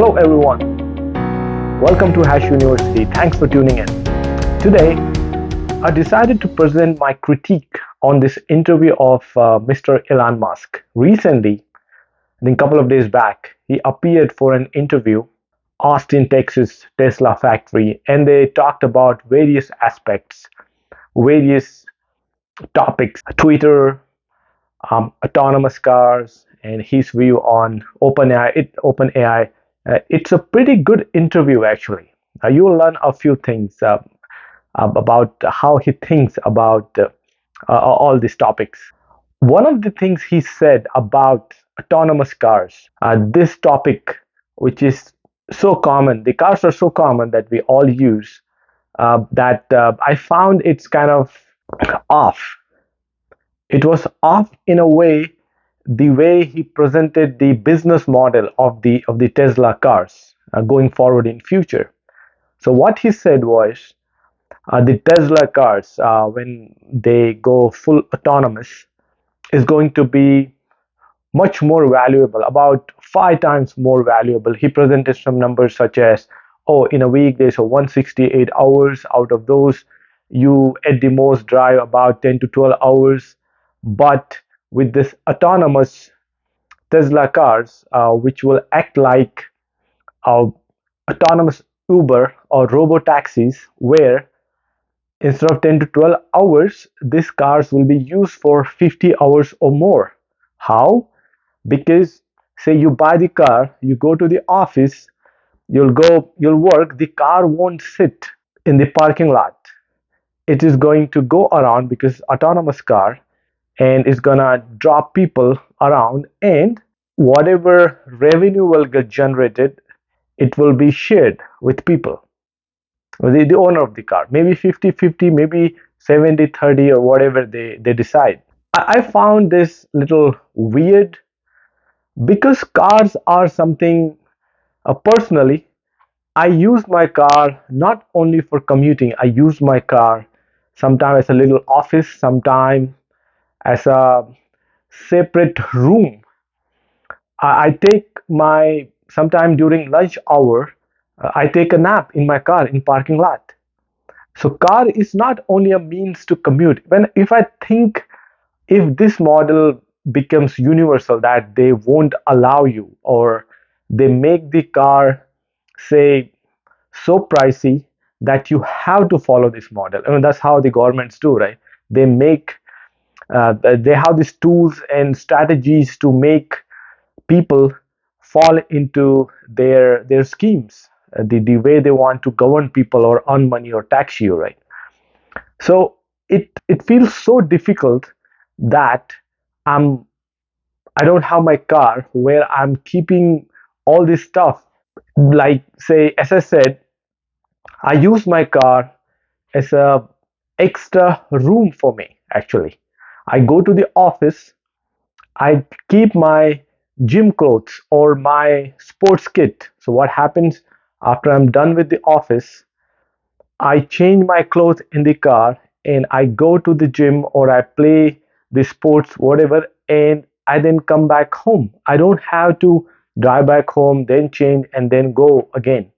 Hello everyone, welcome to HashUniversity. Thanks for tuning in. Today, I decided to present my critique on this interview of Mr. Elon Musk. Recently, I think a couple of days back, he appeared for an interview, Austin, Texas Tesla factory, and they talked about various aspects, various topics, Twitter, autonomous cars, and his view on OpenAI. It's a pretty good interview, actually. You will learn a few things about how he thinks about all these topics. One of the things he said about autonomous cars, this topic, which is so common, the cars are so common that we all use, that I found it's kind of off. It was off in a way, the way he presented the business model of the Tesla cars going forward in future. So what he said was, the Tesla cars, when they go full autonomous, is going to be much more valuable, about 5 times more valuable. He presented some numbers such as, oh, in a week there's 168 hours. Out of those, you at the most drive about 10 to 12 hours. But with this autonomous Tesla cars, which will act like autonomous Uber or robo taxis, where instead of 10 to 12 hours, these cars will be used for 50 hours or more. How? Because say you buy the car, you go to the office, you'll work, the car won't sit in the parking lot. It is going to go around because autonomous car, and it's gonna drop people around, and whatever revenue will get generated, it will be shared with people, the owner of the car, maybe 50-50, maybe 70-30, or whatever they decide. I found this little weird because cars are something, personally, I use my car not only for commuting. I use my car sometimes as a little office, sometimes as a separate room. I take my sometime during lunch hour, I take a nap in my car in parking lot. So car is not only a means to commute. When if I think, if this model becomes universal, that they won't allow you, or they make the car, say, so pricey that you have to follow this model. I mean, that's how the governments do, right? They make, they have these tools and strategies to make people fall into their schemes, the way they want to govern people or earn money or tax you, right? So it feels so difficult that i'm I don't have my car where I'm keeping all this stuff. Like, say, as I said, I use my car as a extra room for me. Actually, I go to the office, I keep my gym clothes or my sports kit. So what happens after I'm done with the office, I change my clothes in the car and I go to the gym or I play the sports, whatever, and I then come back home. I don't have to drive back home, then change, and then go again.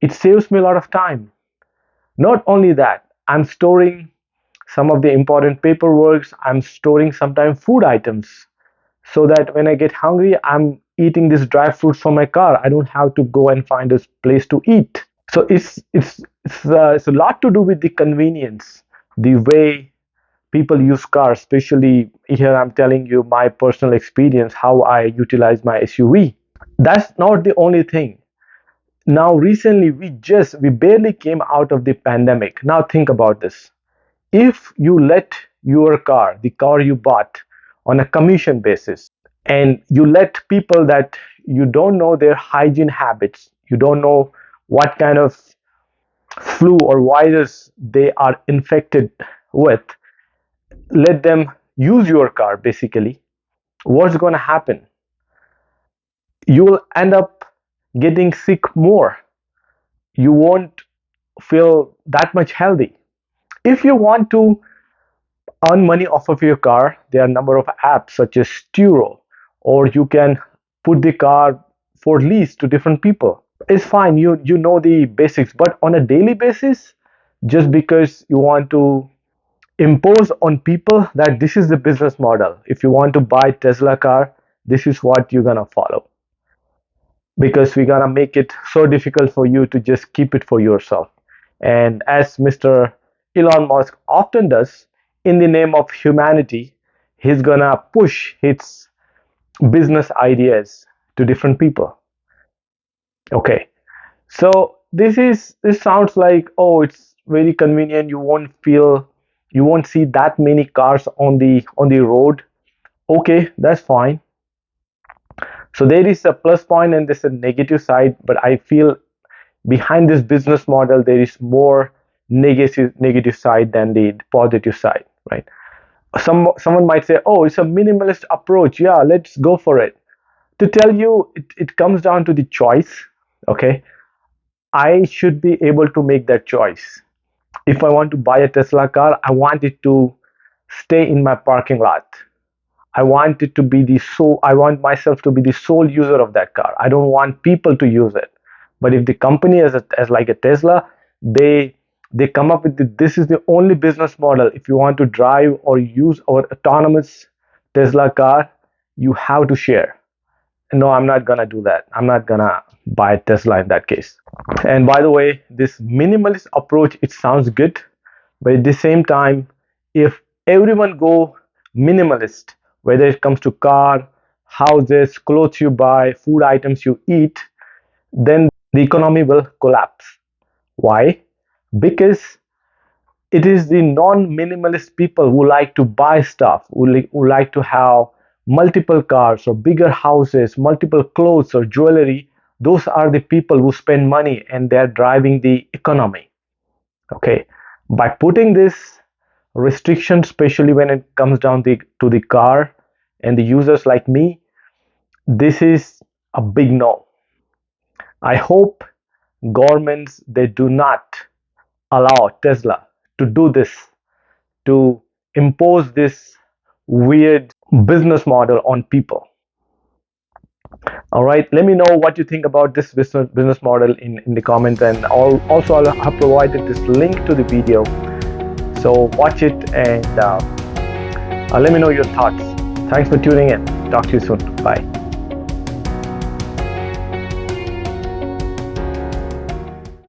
It saves me a lot of time. Not only that, I'm storing some of the important paperwork, I'm storing sometimes food items, so that when I get hungry, I'm eating these dry fruits from my car. I don't have to go and find a place to eat. So it's a lot to do with the convenience, the way people use cars. Especially here, I'm telling you my personal experience, how I utilize my SUV. That's not the only thing. Now, recently, we barely came out of the pandemic. Now, think about this. If you let your car, the car you bought, on a commission basis, and you let people that you don't know their hygiene habits, you don't know what kind of flu or virus they are infected with, let them use your car, basically, what's going to happen? You will end up getting sick more. You won't feel that much healthy. If you want to earn money off of your car, there are a number of apps such as Turo, or you can put the car for lease to different people. It's fine, you know the basics, but on a daily basis, just because you want to impose on people that this is the business model. If you want to buy Tesla car, this is what you're gonna follow, because we're gonna make it so difficult for you to just keep it for yourself. And as Mr. Elon Musk often does, in the name of humanity, he's gonna push his business ideas to different people. Okay, so this sounds like, oh, it's very convenient. You won't see that many cars on the road. Okay, that's fine. So there is a plus point and there's a negative side, but I feel behind this business model there is more negative side than the positive side, right? Someone might say, oh, it's a minimalist approach. Yeah, let's go for it. To tell you, it comes down to the choice. Okay, I should be able to make that choice. If I want to buy a Tesla car, I want it to stay in my parking lot. I want it to be the sole, I want myself to be the sole user of that car. I don't want people to use it. But if the company as like a Tesla, they come up with this is the only business model. If you want to drive or use our autonomous Tesla car, you have to share. No, I'm not gonna do that. I'm not gonna buy a Tesla in that case. And by the way, this minimalist approach, it sounds good, but at the same time, if everyone go minimalist, whether it comes to car, houses, clothes you buy, food items you eat, then the economy will collapse. Why? Because it is the non-minimalist people who like to buy stuff, who like to have multiple cars or bigger houses, multiple clothes or jewelry. Those are the people who spend money and they're driving the economy. Okay, by putting this restriction, especially when it comes down to the car and the users like me, this is a big no. I hope governments they do not allow Tesla to do this, to impose this weird business model on people. All right, let me know what you think about this business model in the comments, and also I'll have provided this link to the video, so watch it and let me know your thoughts. Thanks for tuning in. Talk to you soon. Bye.